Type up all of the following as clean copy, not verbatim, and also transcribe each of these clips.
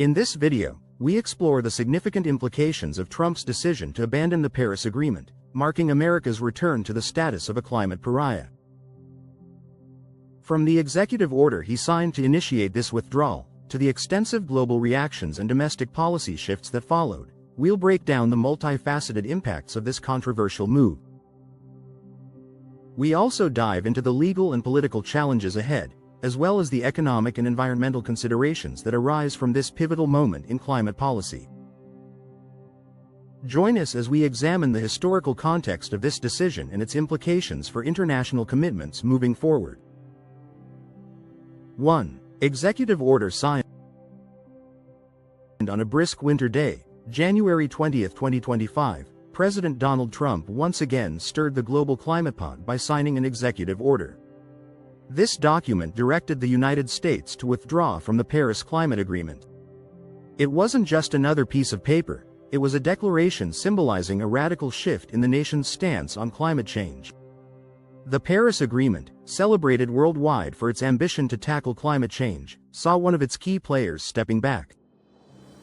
In this video, we explore the significant implications of Trump's decision to abandon the Paris Agreement, marking America's return to the status of a climate pariah. From the executive order he signed to initiate this withdrawal, to the extensive global reactions and domestic policy shifts that followed, we'll break down the multifaceted impacts of this controversial move. We also dive into the legal and political challenges ahead, as well as the economic and environmental considerations that arise from this pivotal moment in climate policy. Join us as we examine the historical context of this decision and its implications for international commitments moving forward. 1. Executive Order signed on a brisk winter day, January 20, 2025, President Donald Trump once again stirred the global climate pot by signing an executive order. This document directed the United States to withdraw from the Paris Climate Agreement. It wasn't just another piece of paper, it was a declaration symbolizing a radical shift in the nation's stance on climate change. The Paris Agreement, celebrated worldwide for its ambition to tackle climate change, saw one of its key players stepping back.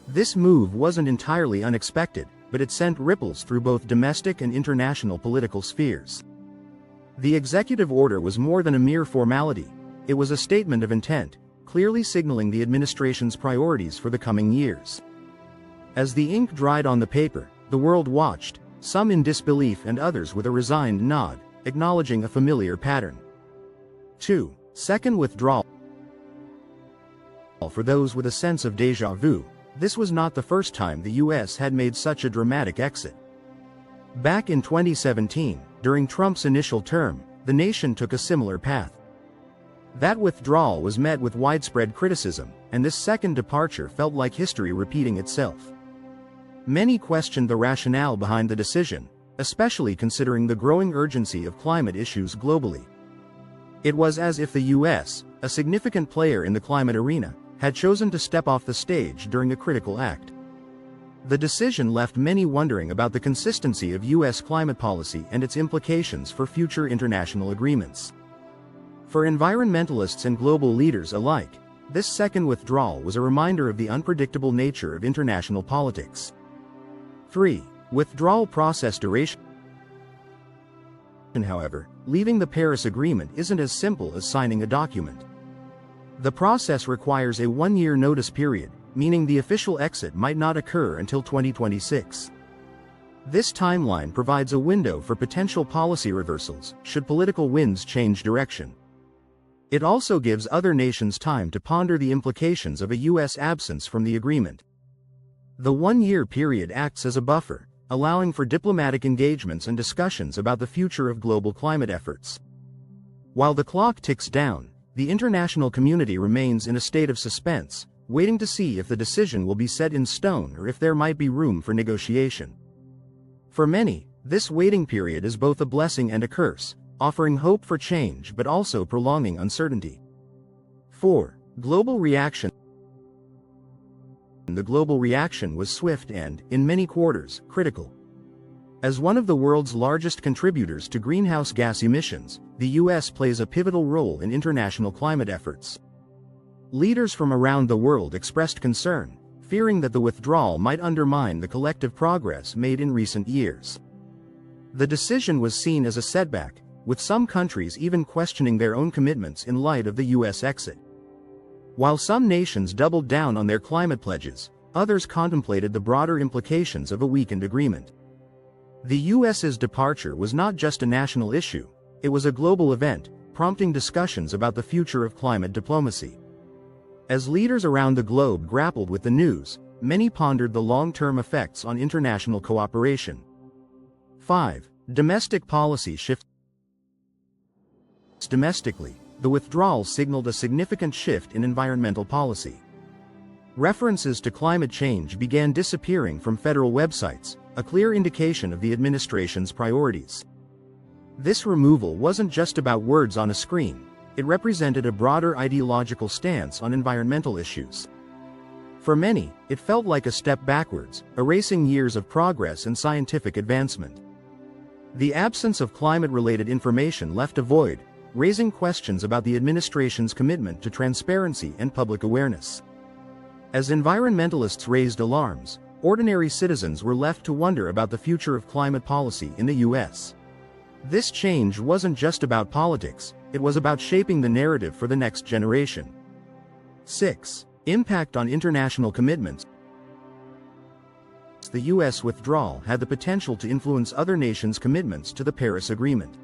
This move wasn't entirely unexpected, but it sent ripples through both domestic and international political spheres. The executive order was more than a mere formality, it was a statement of intent, clearly signaling the administration's priorities for the coming years. As the ink dried on the paper, the world watched, some in disbelief and others with a resigned nod, acknowledging a familiar pattern. 2. Second withdrawal. For those with a sense of déjà vu, this was not the first time the U.S. had made such a dramatic exit. Back in 2017, during Trump's initial term, the nation took a similar path. That withdrawal was met with widespread criticism, and this second departure felt like history repeating itself. Many questioned the rationale behind the decision, especially considering the growing urgency of climate issues globally. It was as if the U.S., a significant player in the climate arena, had chosen to step off the stage during a critical act. The decision left many wondering about the consistency of U.S. climate policy and its implications for future international agreements. For environmentalists and global leaders alike, this second withdrawal was a reminder of the unpredictable nature of international politics. 3. Withdrawal process duration. However, leaving the Paris Agreement isn't as simple as signing a document. The process requires a one-year notice period, meaning the official exit might not occur until 2026. This timeline provides a window for potential policy reversals, should political winds change direction. It also gives other nations time to ponder the implications of a U.S. absence from the agreement. The one-year period acts as a buffer, allowing for diplomatic engagements and discussions about the future of global climate efforts. While the clock ticks down, the international community remains in a state of suspense, waiting to see if the decision will be set in stone or if there might be room for negotiation. For many, this waiting period is both a blessing and a curse, offering hope for change but also prolonging uncertainty. 4. Global reaction. The global reaction was swift and, in many quarters, critical. As one of the world's largest contributors to greenhouse gas emissions, the U.S. plays a pivotal role in international climate efforts. Leaders from around the world expressed concern, fearing that the withdrawal might undermine the collective progress made in recent years. The decision was seen as a setback, with some countries even questioning their own commitments in light of the U.S. exit. While some nations doubled down on their climate pledges, others contemplated the broader implications of a weakened agreement. The U.S.'s departure was not just a national issue, it was a global event, prompting discussions about the future of climate diplomacy. As leaders around the globe grappled with the news, many pondered the long-term effects on international cooperation. 5. Domestic policy shifts. Domestically, the withdrawal signaled a significant shift in environmental policy. References to climate change began disappearing from federal websites, a clear indication of the administration's priorities. This removal wasn't just about words on a screen, it represented a broader ideological stance on environmental issues. For many, it felt like a step backwards, erasing years of progress and scientific advancement. The absence of climate-related information left a void, raising questions about the administration's commitment to transparency and public awareness. As environmentalists raised alarms, ordinary citizens were left to wonder about the future of climate policy in the US. This change wasn't just about politics, it was about shaping the narrative for the next generation. 6. Impact on international commitments. The US withdrawal had the potential to influence other nations' commitments to the Paris Agreement.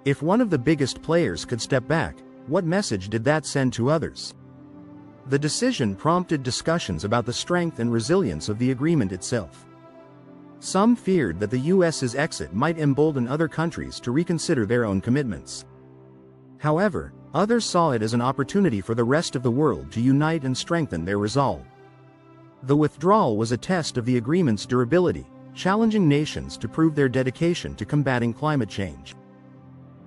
If one of the biggest players could step back, what message did that send to others? The decision prompted discussions about the strength and resilience of the agreement itself. Some feared that the US's exit might embolden other countries to reconsider their own commitments. However, others saw it as an opportunity for the rest of the world to unite and strengthen their resolve. The withdrawal was a test of the agreement's durability, challenging nations to prove their dedication to combating climate change.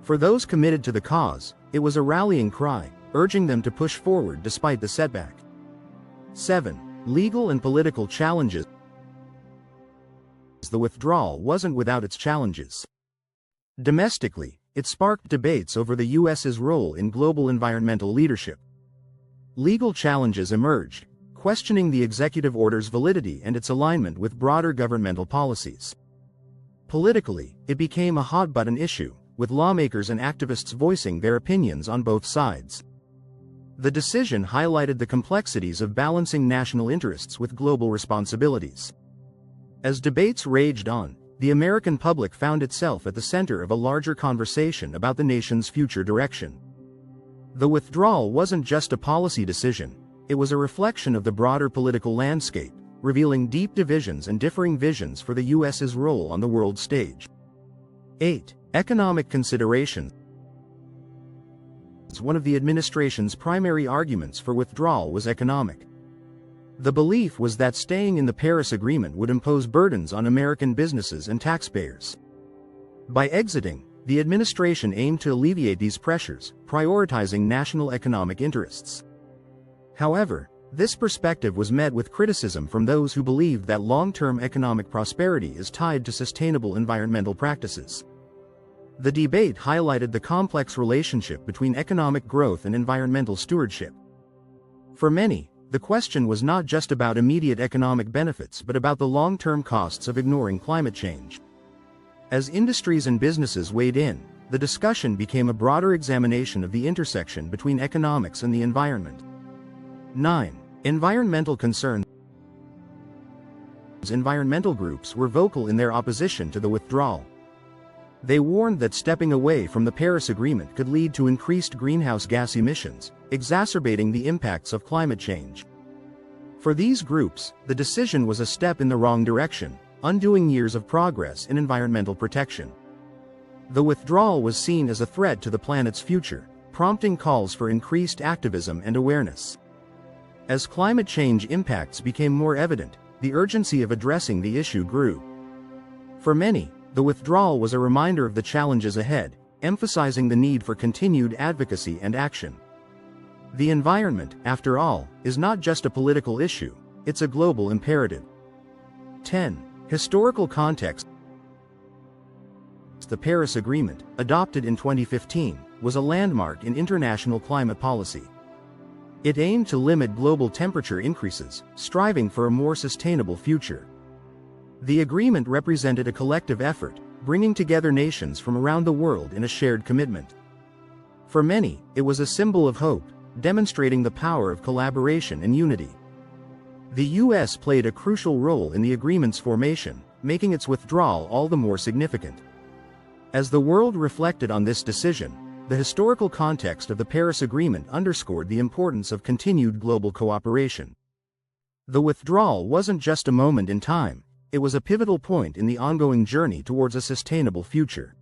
For those committed to the cause, it was a rallying cry, urging them to push forward despite the setback. 7. Legal and political challenges. The withdrawal wasn't without its challenges. Domestically, it sparked debates over the US's role in global environmental leadership. Legal challenges emerged, questioning the executive order's validity and its alignment with broader governmental policies. Politically, it became a hot-button issue, with lawmakers and activists voicing their opinions on both sides. The decision highlighted the complexities of balancing national interests with global responsibilities. As debates raged on, the American public found itself at the center of a larger conversation about the nation's future direction. The withdrawal wasn't just a policy decision, it was a reflection of the broader political landscape, revealing deep divisions and differing visions for the US's role on the world stage. 8. Economic considerations. One of the administration's primary arguments for withdrawal was economic. The belief was that staying in the Paris Agreement would impose burdens on American businesses and taxpayers. By exiting, the administration aimed to alleviate these pressures, prioritizing national economic interests. However, this perspective was met with criticism from those who believed that long-term economic prosperity is tied to sustainable environmental practices. The debate highlighted the complex relationship between economic growth and environmental stewardship. For many, the question was not just about immediate economic benefits but about the long-term costs of ignoring climate change. As industries and businesses weighed in, the discussion became a broader examination of the intersection between economics and the environment. 9. Environmental concerns. Environmental groups were vocal in their opposition to the withdrawal. They warned that stepping away from the Paris Agreement could lead to increased greenhouse gas emissions, exacerbating the impacts of climate change. For these groups, the decision was a step in the wrong direction, undoing years of progress in environmental protection. The withdrawal was seen as a threat to the planet's future, prompting calls for increased activism and awareness. As climate change impacts became more evident, the urgency of addressing the issue grew. For many, the withdrawal was a reminder of the challenges ahead, emphasizing the need for continued advocacy and action. The environment, after all, is not just a political issue, it's a global imperative. 10. Historical context. The Paris Agreement, adopted in 2015, was a landmark in international climate policy. It aimed to limit global temperature increases, striving for a more sustainable future. The agreement represented a collective effort, bringing together nations from around the world in a shared commitment. For many, it was a symbol of hope, demonstrating the power of collaboration and unity. The US played a crucial role in the agreement's formation, making its withdrawal all the more significant. As the world reflected on this decision, the historical context of the Paris Agreement underscored the importance of continued global cooperation. The withdrawal wasn't just a moment in time, it was a pivotal point in the ongoing journey towards a sustainable future.